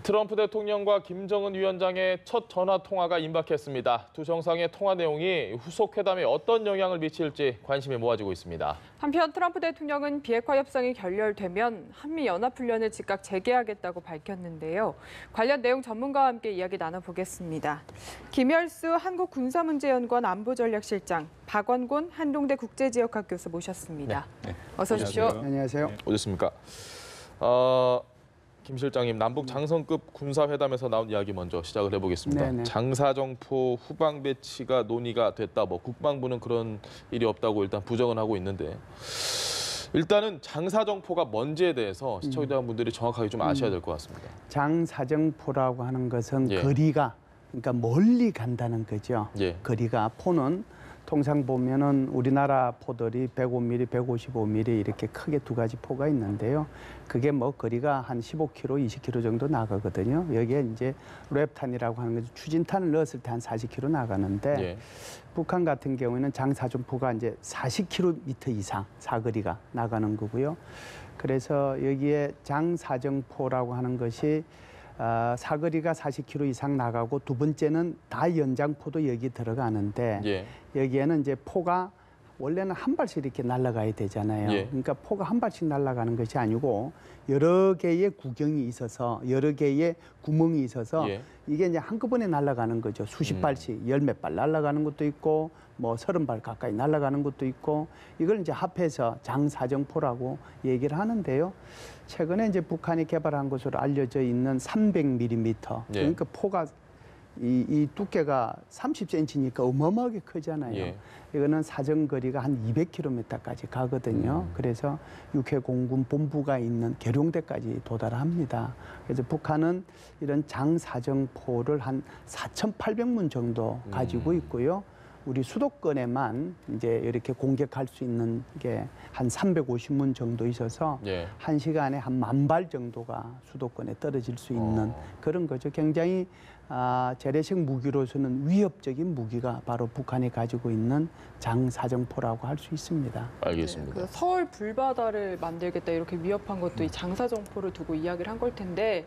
트럼프 대통령과 김정은 위원장의 첫 전화 통화가 임박했습니다. 두 정상의 통화 내용이 후속 회담에 어떤 영향을 미칠지 관심이 모아지고 있습니다. 한편 트럼프 대통령은 비핵화 협상이 결렬되면 한미 연합훈련을 즉각 재개하겠다고 밝혔는데요. 관련 내용 전문가와 함께 이야기 나눠보겠습니다. 김열수 한국군사문제연구원 안보전략실장, 박원곤 한동대 국제지역학 교수 모셨습니다. 네. 어서 오십시오. 안녕하세요. 오셨습니까? 김 실장님, 남북 장성급 군사회담에서 나온 이야기 먼저 시작을 해보겠습니다. 네네. 장사정포 후방 배치가 논의가 됐다. 국방부는 그런 일이 없다고 일단 부정은 하고 있는데 일단은 장사정포가 뭔지에 대해서 시청자분들이 정확하게 좀 아셔야 될 것 같습니다. 장사정포라고 하는 것은 예. 거리가, 그러니까 멀리 간다는 거죠. 예. 거리가, 포는 통상 보면은 우리나라 포들이 105mm, 155mm 이렇게 크게 두 가지 포가 있는데요. 그게 거리가 한 15km, 20km 정도 나가거든요. 여기에 이제 랩탄이라고 하는 거죠. 추진탄을 넣었을 때 한 40km 나가는데 예. 북한 같은 경우에는 장사정포가 이제 40km 이상 사거리가 나가는 거고요. 그래서 여기에 장사정포라고 하는 것이 사거리가 40km 이상 나가고 두 번째는 다연장포도 여기 들어가는데 예. 여기에는 이제 포가 원래는 한 발씩 이렇게 날아가야 되잖아요. 예. 그러니까 포가 한 발씩 날아가는 것이 아니고 여러 개의 구경이 있어서 여러 개의 구멍이 있어서 예. 이게 이제 한꺼번에 날아가는 거죠. 수십 발씩 열 몇 발 날아가는 것도 있고 30발 가까이 날아가는 것도 있고 이걸 이제 합해서 장사정포라고 얘기를 하는데요. 최근에 이제 북한이 개발한 것으로 알려져 있는 300mm 예. 그러니까 포가 이 두께가 30cm니까 어마어마하게 크잖아요. 예. 이거는 사정거리가 한 200km까지 가거든요. 그래서 육해공군 본부가 있는 계룡대까지 도달합니다. 그래서 북한은 이런 장사정포를 한 4,800문 정도 가지고 있고요. 우리 수도권에만 이제 이렇게 공격할 수 있는 게 한 350문 정도 있어서 예. 한 시간에 한 10,000발 정도가 수도권에 떨어질 수 있는 그런 거죠. 굉장히 재래식 무기로서는 위협적인 무기가 바로 북한이 가지고 있는 장사정포라고 할 수 있습니다. 알겠습니다. 그 서울 불바다를 만들겠다 이렇게 위협한 것도 이 장사정포를 두고 이야기를 한 걸 텐데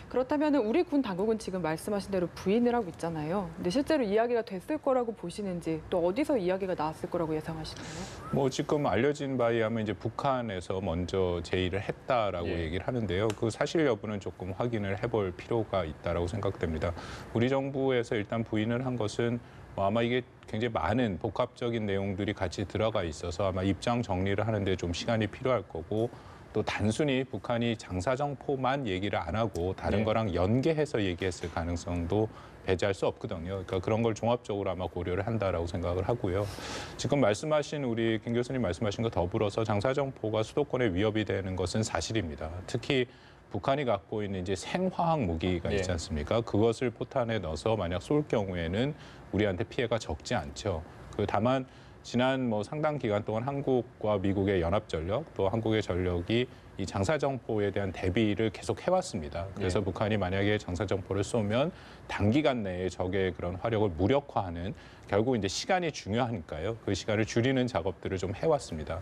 그렇다면 우리 군 당국은 지금 말씀하신 대로 부인을 하고 있잖아요. 근데 실제로 이야기가 됐을 거라고 보시는지 또 어디서 이야기가 나왔을 거라고 예상하시나요? 지금 알려진 바에 의하면 이제 북한에서 먼저 제의를 했다라고 예. 얘기를 하는데요. 그 사실 여부는 조금 확인을 해볼 필요가 있다라고 생각됩니다. 우리 정부에서 일단 부인을 한 것은 아마 이게 굉장히 많은 복합적인 내용들이 같이 들어가 있어서 아마 입장 정리를 하는데 좀 시간이 필요할 거고 또 단순히 북한이 장사정포만 얘기를 안 하고 다른 네. 거랑 연계해서 얘기했을 가능성도 배제할 수 없거든요. 그러니까 그런 걸 종합적으로 아마 고려를 한다라고 생각을 하고요. 지금 말씀하신 우리 김 교수님 말씀하신 거 더불어서 장사정포가 수도권에 위협이 되는 것은 사실입니다. 특히 북한이 갖고 있는 이제 생화학 무기가 있지 않습니까? 그것을 포탄에 넣어서 만약 쏠 경우에는 우리한테 피해가 적지 않죠. 다만 지난 상당 기간 동안 한국과 미국의 연합전력 또 한국의 전력이 이 장사정포에 대한 대비를 계속 해왔습니다. 그래서 북한이 만약에 장사정포를 쏘면 단기간 내에 적의 그런 화력을 무력화하는 결국 이제 시간이 중요하니까요. 그 시간을 줄이는 작업들을 좀 해왔습니다.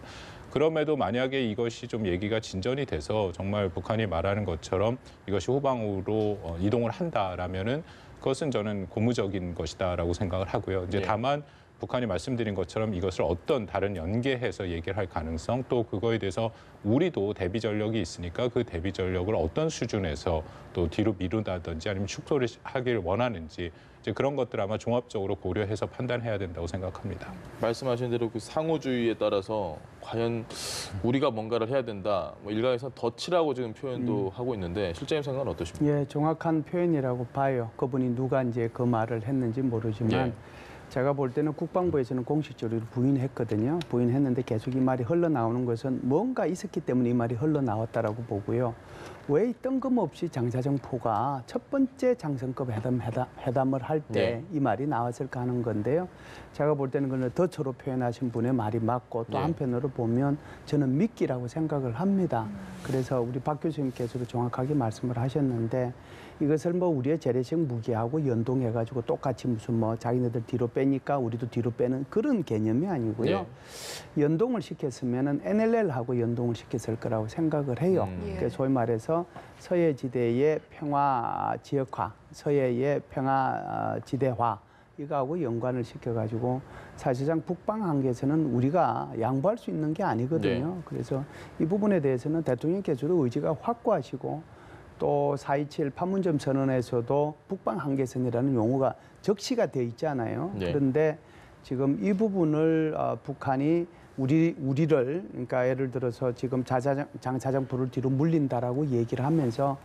그럼에도 만약에 이것이 좀 얘기가 진전이 돼서 정말 북한이 말하는 것처럼 이것이 후방으로 이동을 한다라면은 그것은 저는 고무적인 것이다라고 생각을 하고요. 이제 다만 북한이 말씀드린 것처럼 이것을 어떤 다른 연계해서 얘기를 할 가능성 또 그거에 대해서 우리도 대비 전력이 있으니까 그 대비 전력을 어떤 수준에서 또 뒤로 미룬다든지 아니면 축소를 하길 원하는지 이제 그런 것들 아마 종합적으로 고려해서 판단해야 된다고 생각합니다. 말씀하신 대로 그 상호주의에 따라서 과연 우리가 뭔가를 해야 된다. 일각에서는 덫이라고 지금 표현도 하고 있는데 실장님 생각은 어떠십니까? 예, 정확한 표현이라고 봐요. 그분이 누가 이제 그 말을 했는지 모르지만 제가 볼 때는 국방부에서는 공식적으로 부인했거든요. 부인했는데 계속 이 말이 흘러나오는 것은 뭔가 있었기 때문에 이 말이 흘러나왔다라고 보고요. 왜 뜬금없이 장사정포가 첫 번째 장성급 회담을 할 때 이 말이 나왔을까 하는 건데요. 제가 볼 때는 그걸 덫으로 표현하신 분의 말이 맞고 또 한편으로 보면 저는 미끼라고 생각을 합니다. 그래서 우리 박 교수님께서도 정확하게 말씀을 하셨는데 이것을 우리의 재래식 무기하고 연동해가지고 똑같이 무슨 자기네들 뒤로 빼니까 우리도 뒤로 빼는 그런 개념이 아니고요. 연동을 시켰으면은 NLL하고 연동을 시켰을 거라고 생각을 해요. 그러니까 소위 말해서 그래서 서해지대의 평화 지역화, 서해의 평화 지대화 이거하고 연관을 시켜가지고 사실상 북방 한계에서는 우리가 양보할 수 있는 게 아니거든요. 네. 그래서 이 부분에 대해서는 대통령께서도 의지가 확고하시고 또 4.27 판문점 선언에서도 북방 한계선이라는 용어가 적시가 돼 있잖아요. 네. 그런데 지금 이 부분을 북한이 우리를 그러니까 예를 들어서 지금 장사정포를 뒤로 물린다라고 얘기를 하면서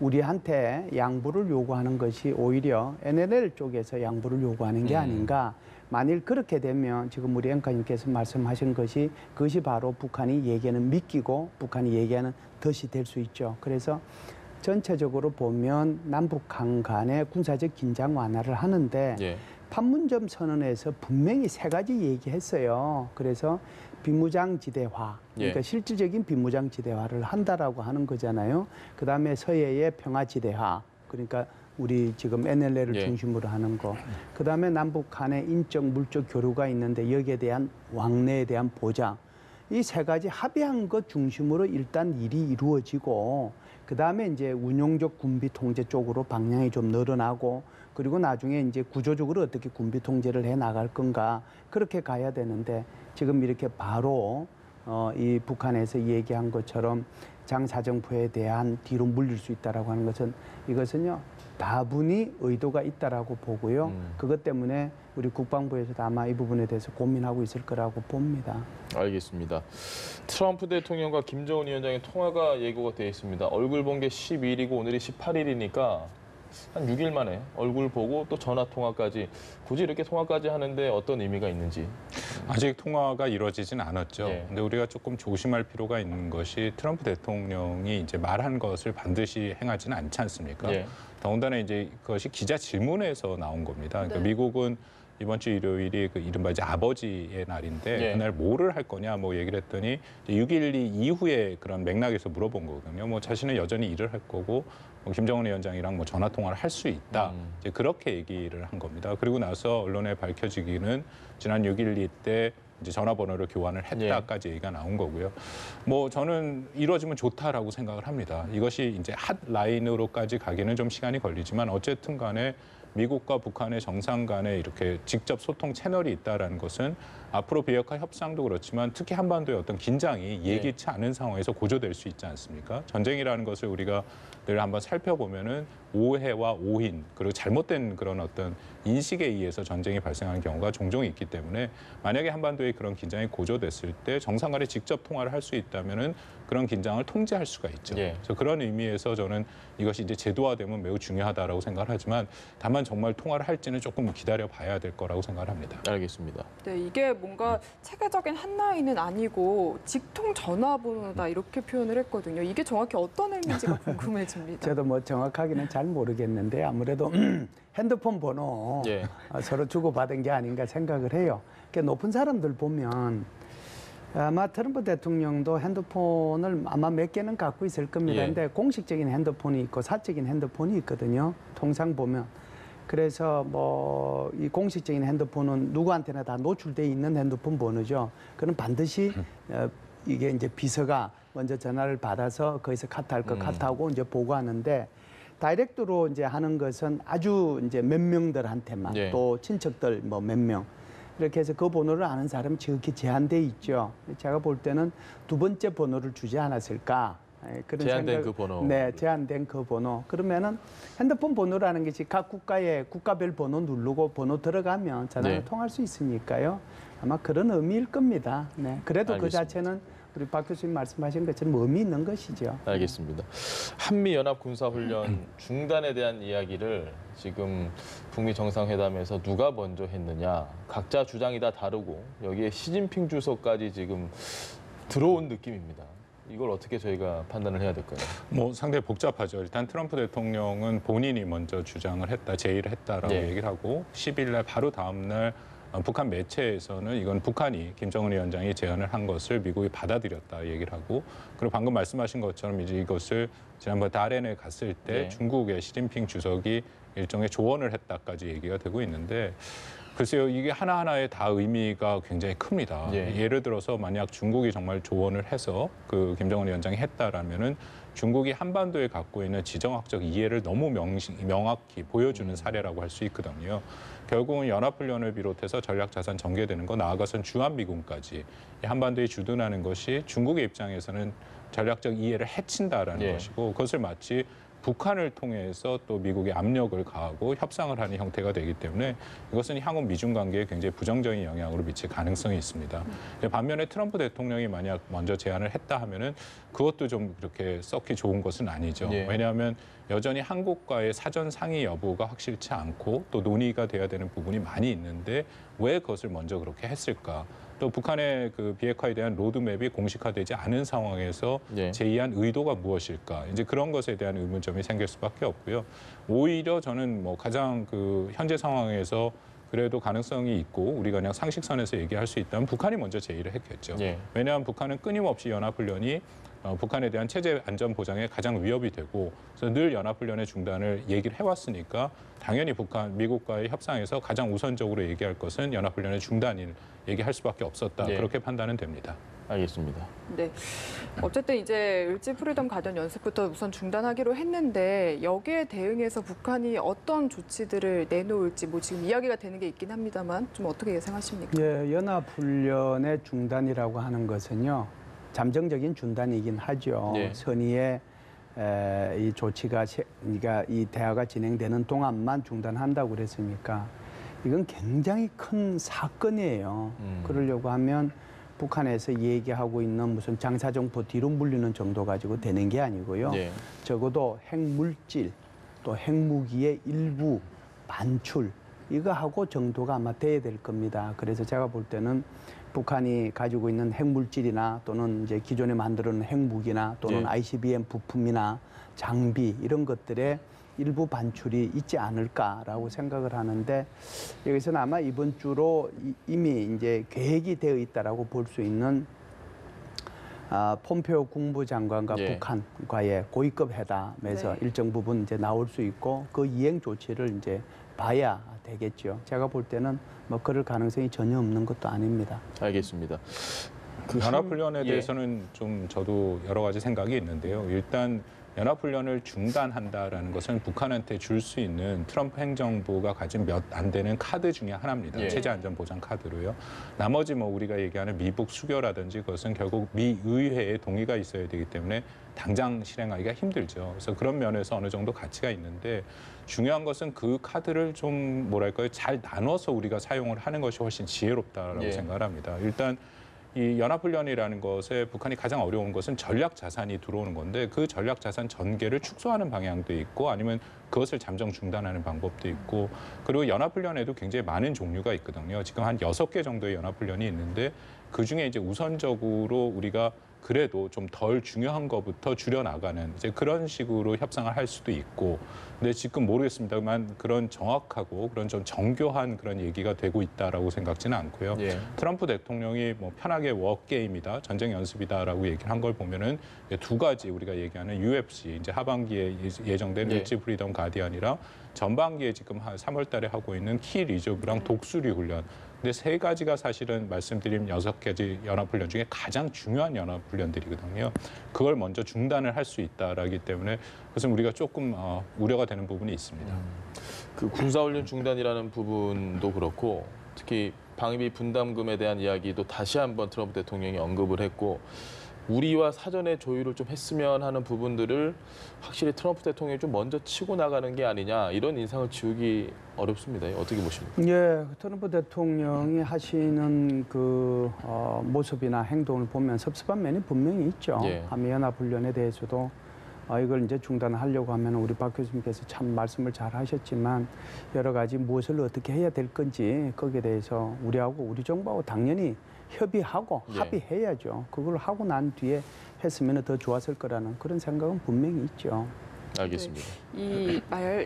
우리한테 양보를 요구하는 것이 오히려 NLL 쪽에서 양보를 요구하는 게 아닌가. 만일 그렇게 되면 지금 우리 앵커님께서 말씀하신 것이 그것이 바로 북한이 얘기하는 미끼고 북한이 얘기하는 덫이 될 수 있죠. 그래서 전체적으로 보면 남북한 간의 군사적 긴장 완화를 하는데 예. 판문점 선언에서 분명히 3가지 얘기했어요. 그래서 비무장지대화, 그러니까 예. 실질적인 비무장지대화를 한다라고 하는 거잖아요. 그다음에 서해의 평화지대화, 그러니까 우리 지금 NLL을 예. 중심으로 하는 거. 그다음에 남북 간의 인적, 물적 교류가 있는데 여기에 대한 왕래에 대한 보장. 이 3가지 합의한 것 중심으로 일단 일이 이루어지고 그다음에 이제 운용적 군비 통제 쪽으로 방향이 좀 늘어나고 그리고 나중에 이제 구조적으로 어떻게 군비 통제를 해 나갈 건가 그렇게 가야 되는데 지금 이렇게 바로 이 북한에서 얘기한 것처럼 장사정포에 대한 뒤로 물릴 수 있다라고 하는 것은 이것은요 다분히 의도가 있다라고 보고요. 그것 때문에 우리 국방부에서도 아마 이 부분에 대해서 고민하고 있을 거라고 봅니다. 알겠습니다. 트럼프 대통령과 김정은 위원장의 통화가 예고가 되어 있습니다. 얼굴 본 게 12일이고 오늘이 18일이니까 한 6일 만에 얼굴 보고 또 전화 통화까지 굳이 이렇게 통화까지 하는데 어떤 의미가 있는지. 아직 통화가 이루어지진 않았죠. 예. 근데 우리가 조금 조심할 필요가 있는 것이 트럼프 대통령이 이제 말한 것을 반드시 행하지는 않지 않습니까? 예. 더군다나 이제 그것이 기자 질문에서 나온 겁니다. 그러니까 네. 미국은 이번 주 일요일이 그 이른바 이제 아버지의 날인데 예. 그날 뭐를 할 거냐 뭐 얘기를 했더니 6.12 이후에 그런 맥락에서 물어본 거거든요. 뭐 자신은 여전히 일을 할 거고 뭐 김정은 위원장이랑 뭐 전화 통화를 할 수 있다. 이제 그렇게 얘기를 한 겁니다. 그리고 나서 언론에 밝혀지기는 지난 6.12 때 이제 전화번호를 교환을 했다까지 얘기가 나온 거고요. 뭐 저는 이루어지면 좋다라고 생각을 합니다. 이것이 이제 핫 라인으로까지 가기는 좀 시간이 걸리지만 어쨌든 간에 미국과 북한의 정상 간에 이렇게 직접 소통 채널이 있다는 것은 앞으로 비핵화 협상도 그렇지만 특히 한반도의 어떤 긴장이 예기치 않은 상황에서 고조될 수 있지 않습니까? 전쟁이라는 것을 우리가 늘 한번 살펴보면은 오해와 오인 그리고 잘못된 그런 어떤 인식에 의해서 전쟁이 발생하는 경우가 종종 있기 때문에 만약에 한반도의 그런 긴장이 고조됐을 때 정상 간에 직접 통화를 할 수 있다면은 그런 긴장을 통제할 수가 있죠. 예. 그래서 그런 의미에서 저는 이것이 이제 제도화되면 매우 중요하다라고 생각을 하지만 다만 정말 통화를 할지는 조금 기다려 봐야 될 거라고 생각을 합니다. 알겠습니다. 네, 이게 뭔가 체계적인 한 라인은 아니고 직통 전화번호다 이렇게 표현을 했거든요. 이게 정확히 어떤 의미인지가 궁금해집니다. 저도 뭐 정확하게는 잘 모르겠는데 아무래도 핸드폰 번호 예. 서로 주고받은 게 아닌가 생각을 해요. 높은 사람들 보면 아마 트럼프 대통령도 핸드폰을 아마 몇 개는 갖고 있을 겁니다. 예. 근데 공식적인 핸드폰이 있고 사적인 핸드폰이 있거든요. 통상 보면. 그래서 뭐 이 공식적인 핸드폰은 누구한테나 다 노출돼 있는 핸드폰 번호죠. 그럼 반드시 이게 이제 비서가 먼저 전화를 받아서 거기서 카트할 거 카트하고 이제 보고하는데 다이렉트로 이제 하는 것은 아주 이제 몇 명들한테만 예. 또 친척들 뭐 몇 명. 이렇게 해서 그 번호를 아는 사람이 지극히 제한돼 있죠. 제가 볼 때는 2번째 번호를 주지 않았을까. 그런 제한된 그 번호. 네, 제한된 그 번호. 그러면은 핸드폰 번호라는 것이 각 국가의 국가별 번호 누르고 번호 들어가면 전화를 네. 통할 수 있으니까요. 아마 그런 의미일 겁니다. 네. 그래도 그 알겠습니다. 자체는 우리 박 교수님 말씀하신 것처럼 의미 있는 것이죠. 알겠습니다. 한미 연합 군사 훈련 중단에 대한 이야기를 지금 북미 정상회담에서 누가 먼저 했느냐 각자 주장이 다 다르고 여기에 시진핑 주석까지 지금 들어온 느낌입니다. 이걸 어떻게 저희가 판단을 해야 될까요? 뭐 상당히 복잡하죠. 일단 트럼프 대통령은 본인이 먼저 주장을 했다, 제의를 했다라고 예. 얘기를 하고 10일 날 바로 다음 날 북한 매체에서는 이건 북한이 김정은 위원장이 제안을 한 것을 미국이 받아들였다 얘기를 하고 그리고 방금 말씀하신 것처럼 이제 이것을 지난번 다롄에 갔을 때 네. 중국의 시진핑 주석이 일종의 조언을 했다까지 얘기가 되고 있는데 글쎄요, 이게 하나하나에 다 의미가 굉장히 큽니다. 예. 예를 들어서 만약 중국이 정말 조언을 해서 그 김정은 위원장이 했다라면은 중국이 한반도에 갖고 있는 지정학적 이해를 너무 명확히 보여주는 사례라고 할 수 있거든요. 결국은 연합훈련을 비롯해서 전략자산 전개되는 거, 나아가선 주한미군까지 한반도에 주둔하는 것이 중국의 입장에서는 전략적 이해를 해친다라는 것이고, 그것을 마치 북한을 통해서 또 미국의 압력을 가하고 협상을 하는 형태가 되기 때문에 이것은 향후 미중 관계에 굉장히 부정적인 영향으로 미칠 가능성이 있습니다. 반면에 트럼프 대통령이 만약 먼저 제안을 했다 하면은 그것도 좀 그렇게 썩히 좋은 것은 아니죠. 왜냐하면 여전히 한국과의 사전 상의 여부가 확실치 않고 또 논의가 돼야 되는 부분이 많이 있는데 왜 그것을 먼저 그렇게 했을까? 또 북한의 그 비핵화에 대한 로드맵이 공식화되지 않은 상황에서 제의한 의도가 무엇일까? 이제 그런 것에 대한 의문점이 생길 수밖에 없고요. 오히려 저는 뭐 가장 그 현재 상황에서 그래도 가능성이 있고 우리가 그냥 상식선에서 얘기할 수 있다면 북한이 먼저 제의를 했겠죠. 왜냐하면 북한은 끊임없이 연합훈련이 북한에 대한 체제 안전 보장에 가장 위협이 되고, 그래서 늘 연합훈련의 중단을 얘기를 해왔으니까 당연히 미국과의 협상에서 가장 우선적으로 얘기할 것은 연합훈련의 중단을 얘기할 수밖에 없었다. 그렇게 판단은 됩니다. 알겠습니다. 네. 어쨌든 이제 을지 프리덤 가든 연습부터 우선 중단하기로 했는데 여기에 대응해서 북한이 어떤 조치들을 내놓을지 뭐 지금 이야기가 되는 게 있긴 합니다만 좀 어떻게 예상하십니까? 예, 연합훈련의 중단이라고 하는 것은요. 잠정적인 중단이긴 하죠. 선의의 이 조치가 그러니까 이 대화가 진행되는 동안만 중단한다고 그랬으니까 이건 굉장히 큰 사건이에요. 그러려고 하면 북한에서 얘기하고 있는 무슨 장사정포 뒤로 물리는 정도 가지고 되는 게 아니고요. 적어도 핵물질 또 핵무기의 일부 반출 이거하고 정도가 아마 돼야 될 겁니다. 그래서 제가 볼 때는 북한이 가지고 있는 핵물질이나 또는 이제 기존에 만들어놓은 핵무기나 또는 ICBM 부품이나 장비 이런 것들의 일부 반출이 있지 않을까라고 생각을 하는데 여기서는 아마 이번 주로 이미 이제 계획이 되어 있다라고 볼 수 있는 폼페오 국무장관과 북한과의 고위급 회담에서 일정 부분 이제 나올 수 있고 그 이행 조치를 이제 봐야 되겠죠. 제가 볼 때는 뭐 그럴 가능성이 전혀 없는 것도 아닙니다. 알겠습니다. 연합훈련에 대해서는 좀 저도 여러 가지 생각이 있는데요. 일단 연합훈련을 중단한다라는 것은 북한한테 줄 수 있는 트럼프 행정부가 가진 몇 안 되는 카드 중에 하나입니다. 체제 안전 보장 카드로요. 나머지 뭐 우리가 얘기하는 미북 수교라든지 그것은 결국 미 의회의 동의가 있어야 되기 때문에 당장 실행하기가 힘들죠. 그래서 그런 면에서 어느 정도 가치가 있는데 중요한 것은 그 카드를 좀 뭐랄까요, 잘 나눠서 우리가 사용을 하는 것이 훨씬 지혜롭다라고 생각을 합니다. 일단 이 연합훈련이라는 것에 북한이 가장 어려운 것은 전략 자산이 들어오는 건데 그 전략 자산 전개를 축소하는 방향도 있고 아니면 그것을 잠정 중단하는 방법도 있고 그리고 연합훈련에도 굉장히 많은 종류가 있거든요. 지금 한 6개 정도의 연합훈련이 있는데 그중에 이제 우선적으로 우리가 그래도 좀 덜 중요한 것부터 줄여나가는 이제 그런 식으로 협상을 할 수도 있고 근데 지금 모르겠습니다만 그런 정확하고 그런 좀 정교한 그런 얘기가 되고 있다라고 생각지는 않고요. 트럼프 대통령이 뭐 편하게 워게임이다, 전쟁 연습이다라고 얘기를 한 걸 보면은 두 가지 우리가 얘기하는 UFC 이제 하반기에 예정된 을지 프리덤 가디언이랑 전반기에 지금 한 3월 달에 하고 있는 키 리저브랑 독수리 훈련. 근데 세 가지가 사실은 말씀드린 6가지 연합훈련 중에 가장 중요한 연합훈련들이거든요. 그걸 먼저 중단을 할 수 있다라기 때문에 그것은 우리가 조금 우려가 되는 부분이 있습니다. 그 군사훈련 중단이라는 부분도 그렇고 특히 방위비 분담금에 대한 이야기도 다시 한번 트럼프 대통령이 언급을 했고 우리와 사전에 조율을 좀 했으면 하는 부분들을 확실히 트럼프 대통령이 좀 먼저 치고 나가는 게 아니냐 이런 인상을 지우기 어렵습니다. 어떻게 보십니까? 예, 트럼프 대통령이 하시는 그 모습이나 행동을 보면 섭섭한 면이 분명히 있죠. 한미연합훈련에 대해서도 이걸 이제 중단하려고 하면 우리 박 교수님께서 참 말씀을 잘 하셨지만 여러 가지 무엇을 어떻게 해야 될 건지 거기에 대해서 우리하고 우리 정부하고 당연히 협의하고 합의해야죠. 그걸 하고 난 뒤에 했으면 더 좋았을 거라는 그런 생각은 분명히 있죠. 알겠습니다.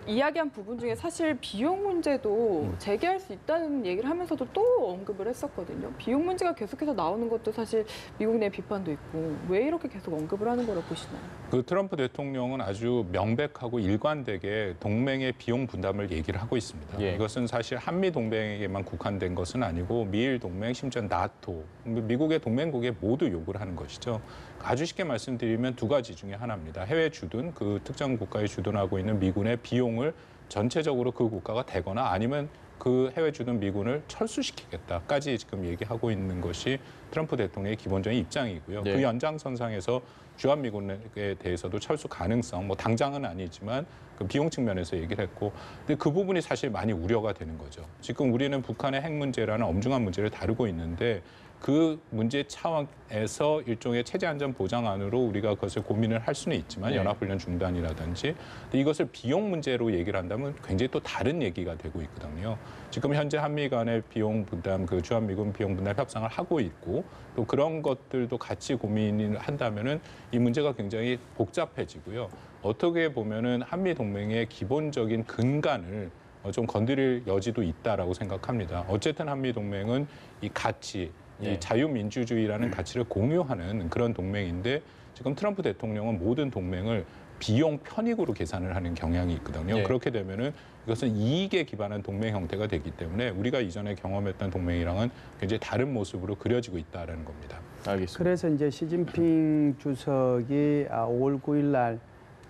이야기한 부분 중에 사실 비용 문제도 제기할 수 있다는 얘기를 하면서도 또 언급을 했었거든요. 비용 문제가 계속해서 나오는 것도 사실 미국 내 비판도 있고 왜 이렇게 계속 언급을 하는 거라고 보시나요? 그 트럼프 대통령은 아주 명백하고 일관되게 동맹의 비용 분담을 얘기를 하고 있습니다. 이것은 사실 한미 동맹에게만 국한된 것은 아니고 미일 동맹, 심지어 나토, 미국의 동맹국에 모두 요구를 하는 것이죠. 아주 쉽게 말씀드리면 두 가지 중에 하나입니다. 해외 주둔, 그 특정 국가에 주둔하고 있는 미군의 비용을 전체적으로 그 국가가 대거나 아니면 그 해외 주둔 미군을 철수시키겠다까지 지금 얘기하고 있는 것이 트럼프 대통령의 기본적인 입장이고요. 네. 그 연장선상에서 주한미군에 대해서도 철수 가능성, 뭐 당장은 아니지만 그 비용 측면에서 얘기를 했고, 근데 그 부분이 사실 많이 우려가 되는 거죠. 지금 우리는 북한의 핵 문제라는 엄중한 문제를 다루고 있는데 그 문제 차원에서 일종의 체제 안전 보장안으로 우리가 그것을 고민을 할 수는 있지만 네. 연합훈련 중단이라든지, 근데 이것을 비용 문제로 얘기를 한다면 굉장히 또 다른 얘기가 되고 있거든요. 지금 현재 한미 간의 비용 분담, 그 주한미군 비용 분담 협상을 하고 있고 또 그런 것들도 같이 고민을 한다면은 이 문제가 굉장히 복잡해지고요. 어떻게 보면은 한미 동맹의 기본적인 근간을 좀 건드릴 여지도 있다라고 생각합니다. 어쨌든 한미 동맹은 이 가치, 이 예. 자유민주주의라는 가치를 공유하는 그런 동맹인데 지금 트럼프 대통령은 모든 동맹을 비용 편익으로 계산을 하는 경향이 있거든요. 예. 그렇게 되면은 이것은 이익에 기반한 동맹 형태가 되기 때문에 우리가 이전에 경험했던 동맹이랑은 굉장히 다른 모습으로 그려지고 있다라는 겁니다. 알겠습니다. 그래서 이제 시진핑 주석이 5월 9일 날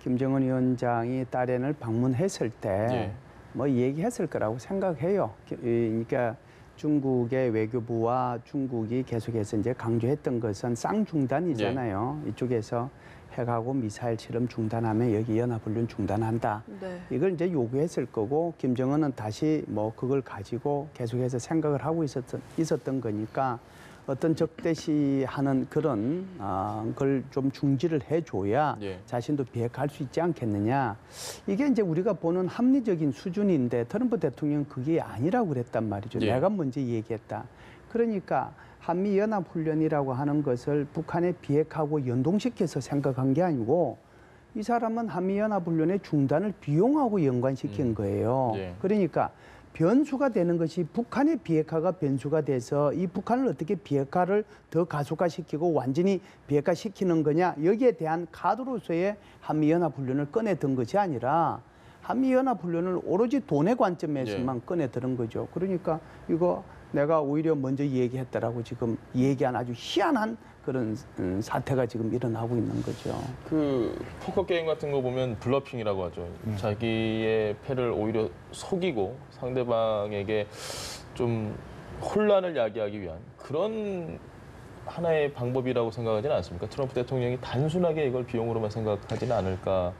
김정은 위원장이 딸앤을 방문했을 때 뭐 얘기했을 거라고 생각해요. 그러니까 중국의 외교부와 중국이 계속해서 이제 강조했던 것은 쌍중단이잖아요. 이쪽에서 핵하고 미사일 실험 중단하면 여기 연합훈련 중단한다. 네. 이걸 이제 요구했을 거고 김정은은 다시 뭐 그걸 가지고 계속해서 생각을 하고 있었던 거니까 어떤 적대시하는 그런 걸 좀 중지를 해줘야 예. 자신도 비핵화할 수 있지 않겠느냐. 이게 이제 우리가 보는 합리적인 수준인데 트럼프 대통령은 그게 아니라고 그랬단 말이죠. 예. 내가 먼저 얘기했다. 그러니까 한미연합훈련이라고 하는 것을 북한에 비핵화하고 연동시켜서 생각한 게 아니고 이 사람은 한미연합훈련의 중단을 비용하고 연관시킨 거예요. 예. 그러니까 변수가 되는 것이 북한의 비핵화가 변수가 돼서 이 북한을 어떻게 비핵화를 더 가속화시키고 완전히 비핵화시키는 거냐, 여기에 대한 카드로서의 한미연합훈련을 꺼내든 것이 아니라 한미연합훈련을 오로지 돈의 관점에서만 꺼내드는 거죠. 그러니까 이거 내가 오히려 먼저 얘기했다라고 지금 얘기한 아주 희한한 그런 사태가 지금 일어나고 있는 거죠. 그 포커 게임 같은 거 보면 블러핑이라고 하죠. 자기의 패를 오히려 속이고 상대방에게 좀 혼란을 야기하기 위한 그런 하나의 방법이라고 생각하지는 않습니까? 트럼프 대통령이 단순하게 이걸 비용으로만 생각하지는 않을까.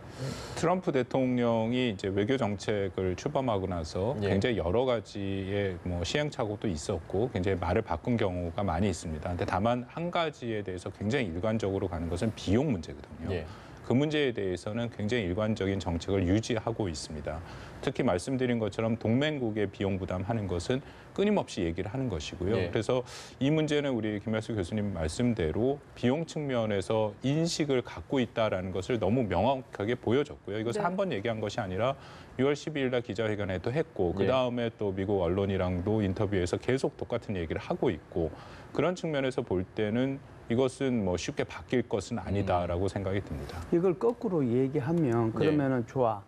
트럼프 대통령이 이제 외교 정책을 출범하고 나서 예. 굉장히 여러 가지의 뭐 시행착오도 있었고 굉장히 말을 바꾼 경우가 많이 있습니다. 근데 다만 한 가지에 대해서 굉장히 일관적으로 가는 것은 비용 문제거든요. 예. 그 문제에 대해서는 굉장히 일관적인 정책을 유지하고 있습니다. 특히 말씀드린 것처럼 동맹국의 비용 부담하는 것은 끊임없이 얘기를 하는 것이고요. 예. 그래서 이 문제는 우리 김열수 교수님 말씀대로 비용 측면에서 인식을 갖고 있다라는 것을 너무 명확하게 보여줬고요. 이것을 네. 한 번 얘기한 것이 아니라 6월 12일 날 기자회견에도 했고 예. 그다음에 또 미국 언론이랑도 인터뷰에서 계속 똑같은 얘기를 하고 있고 그런 측면에서 볼 때는 이것은 뭐 쉽게 바뀔 것은 아니다라고 생각이 듭니다. 이걸 거꾸로 얘기하면 그러면은 좋아.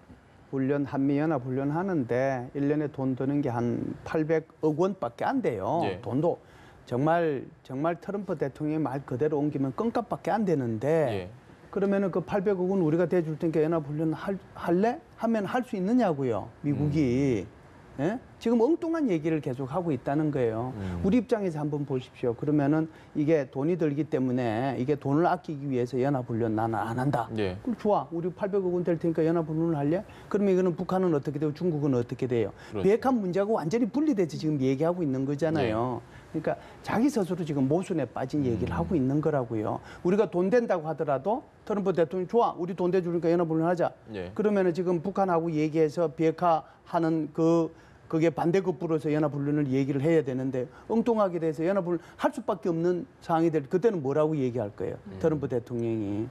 훈련 한미연합 훈련 하는데 1년에 돈 드는 게 한 800억 원밖에 안 돼요. 예. 돈도 정말 트럼프 대통령의 말 그대로 옮기면 껌값밖에 안 되는데 예. 그러면은 그 800억 원 우리가 대줄 테니까 연합 훈련 할래? 하면 할 수 있느냐고요. 미국이. 예? 지금 엉뚱한 얘기를 계속 하고 있다는 거예요. 우리 입장에서 한번 보십시오. 그러면은 이게 돈이 들기 때문에 이게 돈을 아끼기 위해서 연합훈련 나는 안 한다. 예. 그럼 좋아. 우리 800억 원 될 테니까 연합훈련을 할래? 그러면 이거는 북한은 어떻게 되고 중국은 어떻게 돼요? 그렇죠. 비핵화 문제하고 완전히 분리돼서 지금 얘기하고 있는 거잖아요. 그러니까 자기 스스로 지금 모순에 빠진 얘기를 하고 있는 거라고요. 우리가 돈 된다고 하더라도 트럼프 대통령이 좋아. 우리 돈 대주니까 연합훈련 하자. 예. 그러면은 지금 북한하고 얘기해서 비핵화하는 그게 반대급부로서 연합훈련을 얘기를 해야 되는데 엉뚱하게 돼서 연합훈련 할 수밖에 없는 상황이 될 그때는 뭐라고 얘기할 거예요. 트럼프 대통령이.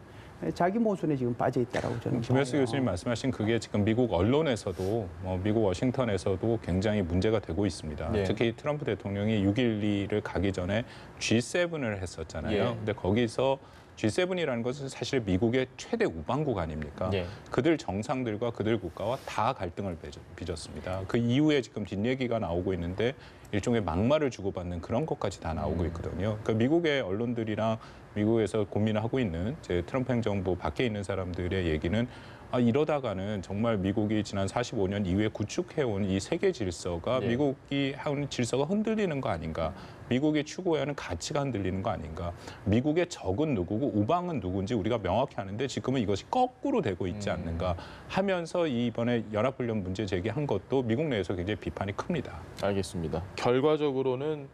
자기 모순에 지금 빠져 있다라고 저는 김열수 봐요. 교수님 말씀하신 그게 지금 미국 언론에서도 미국 워싱턴에서도 굉장히 문제가 되고 있습니다. 예. 특히 트럼프 대통령이 6.12를 가기 전에 G7을 했었잖아요. 예. 근데 거기서 G7이라는 것은 사실 미국의 최대 우방국 아닙니까? 예. 그들 정상들과 그들 국가와 다 갈등을 빚었습니다. 그 이후에 지금 뒷얘기가 나오고 있는데 일종의 막말을 주고받는 그런 것까지 다 나오고 있거든요. 그러니까 미국의 언론들이랑 미국에서 고민을 하고 있는 이제 트럼프 행정부 밖에 있는 사람들의 얘기는 이러다가는 정말 미국이 지난 45년 이후에 구축해온 이 세계 질서가 예. 미국이 하는 질서가 흔들리는 거 아닌가. 미국이 추구해야 하는 가치가 흔들리는 거 아닌가. 미국의 적은 누구고 우방은 누군지 우리가 명확히 아는데 지금은 이것이 거꾸로 되고 있지 않는가 하면서 이번에 연합훈련 문제 제기한 것도 미국 내에서 굉장히 비판이 큽니다. 알겠습니다. 결과적으로는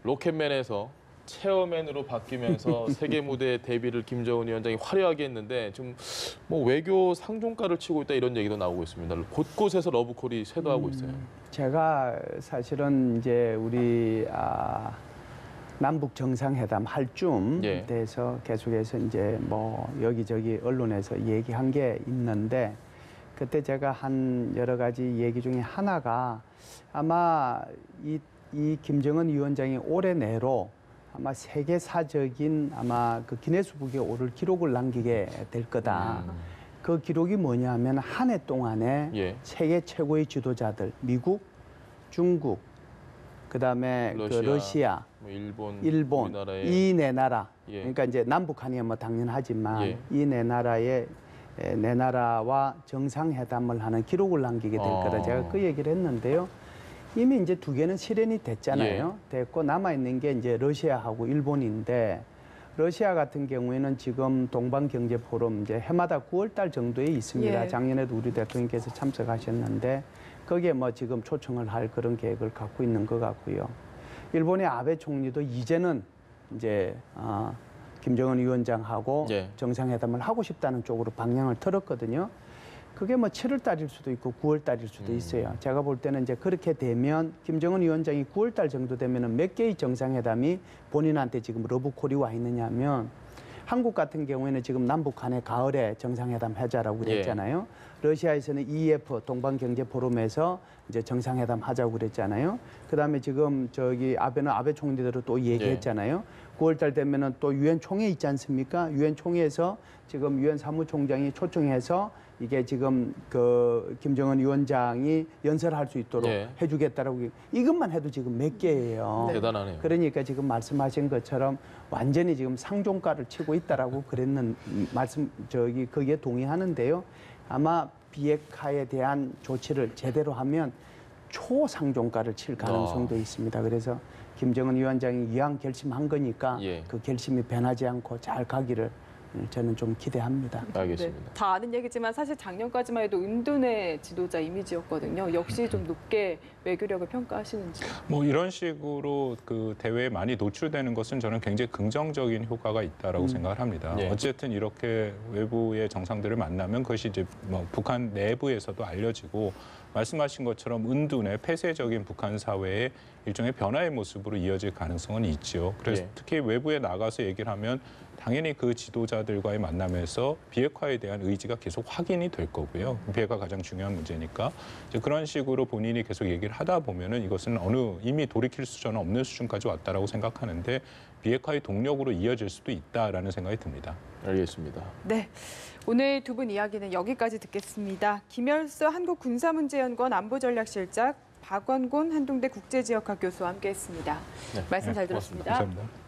로켓맨에서 체어맨으로 바뀌면서 세계 무대 데뷔를 김정은 위원장이 화려하게 했는데 좀 뭐 외교 상종가를 치고 있다 이런 얘기도 나오고 있습니다. 곳곳에서 러브콜이 쇄도하고 있어요. 제가 사실은 이제 우리 남북 정상회담 할 쯤 예. 돼서 계속해서 이제 뭐 여기저기 언론에서 얘기한 게 있는데 그때 제가 한 여러 가지 얘기 중에 하나가 아마 이 김정은 위원장이 올해 내로 아마 세계사적인 아마 그 기네스북에 오를 기록을 남기게 될 거다. 그 기록이 뭐냐면 한 해 동안에 예. 세계 최고의 지도자들 미국, 중국, 그다음에 러시아, 뭐 일본, 일본 이 네 나라. 예. 그러니까 이제 남북한이 뭐 당연하지만 예. 이 네 나라와 정상회담을 하는 기록을 남기게 될 거다. 제가 그 얘기를 했는데요. 이미 이제 두 개는 실현이 됐잖아요. 됐고 남아 있는 게 이제 러시아하고 일본인데 러시아 같은 경우에는 지금 동방경제포럼 이제 해마다 9월달 정도에 있습니다. 예. 작년에도 우리 대통령께서 참석하셨는데 거기에 뭐 지금 초청을 할 그런 계획을 갖고 있는 것 같고요. 일본의 아베 총리도 이제는 이제 김정은 위원장하고 예. 정상회담을 하고 싶다는 쪽으로 방향을 틀었거든요. 그게 뭐 7월 달일 수도 있고 9월 달일 수도 있어요. 제가 볼 때는 이제 그렇게 되면 김정은 위원장이 9월 달 정도 되면은 몇 개의 정상회담이 본인한테 지금 러브콜이 와 있느냐면 한국 같은 경우에는 지금 남북 간의 가을에 정상회담 하자라고 그랬잖아요. 러시아에서는 EF 동방경제포럼에서 이제 정상회담 하자고 그랬잖아요. 그다음에 지금 저기 아베는 아베 총리대로 또 얘기했잖아요. 9월 달 되면은 또 유엔 총회 있지 않습니까? 유엔 총회에서 지금 유엔 사무총장이 초청해서 이게 지금 그 김정은 위원장이 연설할 수 있도록 해주겠다라고 이것만 해도 지금 몇 개예요. 대단하네요. 그러니까 지금 말씀하신 것처럼 완전히 지금 상종가를 치고 있다라고 그랬는 말씀 거기에 동의하는데요. 아마 비핵화에 대한 조치를 제대로 하면 초상종가를 칠 가능성도 있습니다. 그래서 김정은 위원장이 이왕 결심한 거니까 그 결심이 변하지 않고 잘 가기를 저는 좀 기대합니다. 알겠습니다. 네, 다 아는 얘기지만 사실 작년까지만 해도 은둔의 지도자 이미지였거든요. 역시 좀 높게 외교력을 평가하시는지. 뭐 이런 식으로 그 대회에 많이 노출되는 것은 저는 굉장히 긍정적인 효과가 있다라고 생각을 합니다. 어쨌든 이렇게 외부의 정상들을 만나면 그것이 이제 뭐 북한 내부에서도 알려지고 말씀하신 것처럼 은둔의 폐쇄적인 북한 사회의 일종의 변화의 모습으로 이어질 가능성은 있죠. 그래서 특히 외부에 나가서 얘기를 하면 당연히 그 지도자들과의 만남에서 비핵화에 대한 의지가 계속 확인이 될 거고요. 비핵화가 가장 중요한 문제니까 이제 그런 식으로 본인이 계속 얘기를 하다 보면은 이것은 이미 돌이킬 수준은 없는 수준까지 왔다라고 생각하는데 비핵화의 동력으로 이어질 수도 있다라는 생각이 듭니다. 알겠습니다. 네. 오늘 두 분 이야기는 여기까지 듣겠습니다. 김열수 한국군사문제연구원 안보전략실장, 박원곤 한동대 국제지역학 교수와 함께했습니다. 말씀 잘 들었습니다. 감사합니다.